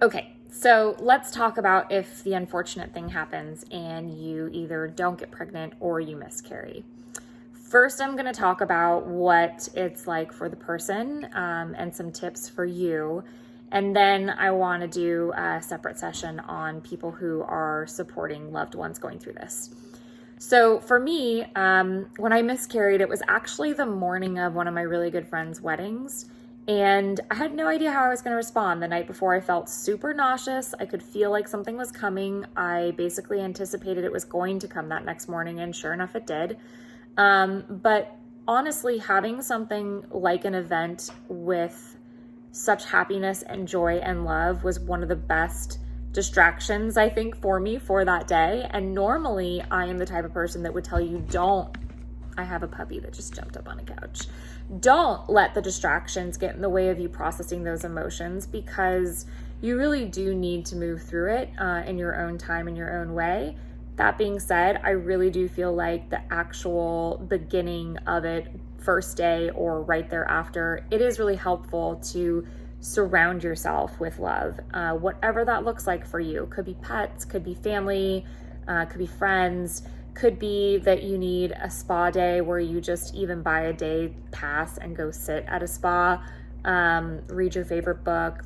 Okay, so let's talk about if the unfortunate thing happens and you either don't get pregnant or you miscarry. First, I'm going to talk about what it's like for the person and some tips for you. And then I want to do a separate session on people who are supporting loved ones going through this. So for me, when I miscarried, it was actually the morning of one of my really good friends' weddings. And I had no idea how I was going to respond. The night before, I felt super nauseous. I could feel like something was coming. I basically anticipated it was going to come that next morning, and sure enough, it did. But honestly, having something like an event with such happiness and joy and love was one of the best distractions, I think, for me for that day. And normally, I am the type of person that would tell you, I have a puppy that just jumped up on a couch. Don't let the distractions get in the way of you processing those emotions, because you really do need to move through it in your own time, in your own way. That being said, I really do feel like the actual beginning of it, first day or right thereafter, it is really helpful to surround yourself with love, whatever that looks like for you. Could be pets, could be family, could be friends. Could be that you need a spa day where you just even buy a day pass and go sit at a spa, read your favorite book,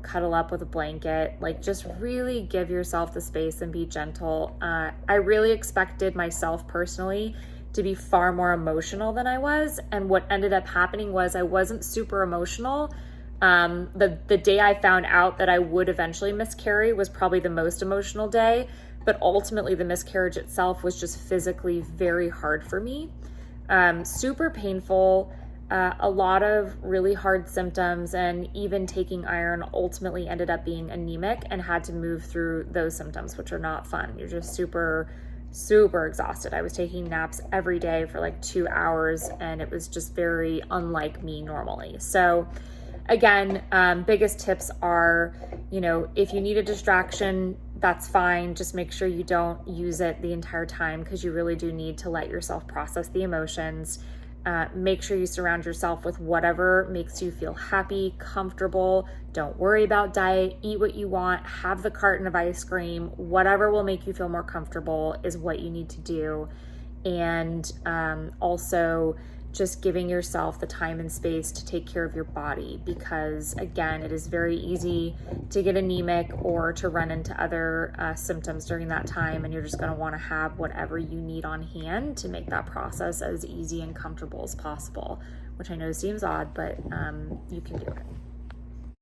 cuddle up with a blanket, like just really give yourself the space and be gentle. I really expected myself personally to be far more emotional than I was. And what ended up happening was I wasn't super emotional. The day I found out that I would eventually miscarry was probably the most emotional day. But ultimately, the miscarriage itself was just physically very hard for me. Super painful, a lot of really hard symptoms, and even taking iron ultimately ended up being anemic and had to move through those symptoms, which are not fun. You're just super, super exhausted. I was taking naps every day for like 2 hours, and it was just very unlike me normally. So again, biggest tips are, if you need a distraction, that's fine. Just make sure you don't use it the entire time, because you really do need to let yourself process the emotions. Make sure you surround yourself with whatever makes you feel happy, comfortable. Don't worry about diet. Eat what you want. Have the carton of ice cream. Whatever will make you feel more comfortable is what you need to do. And also just giving yourself the time and space to take care of your body, because again, it is very easy to get anemic or to run into other symptoms during that time, and you're just going to want to have whatever you need on hand to make that process as easy and comfortable as possible, which I know seems odd, but you can do it.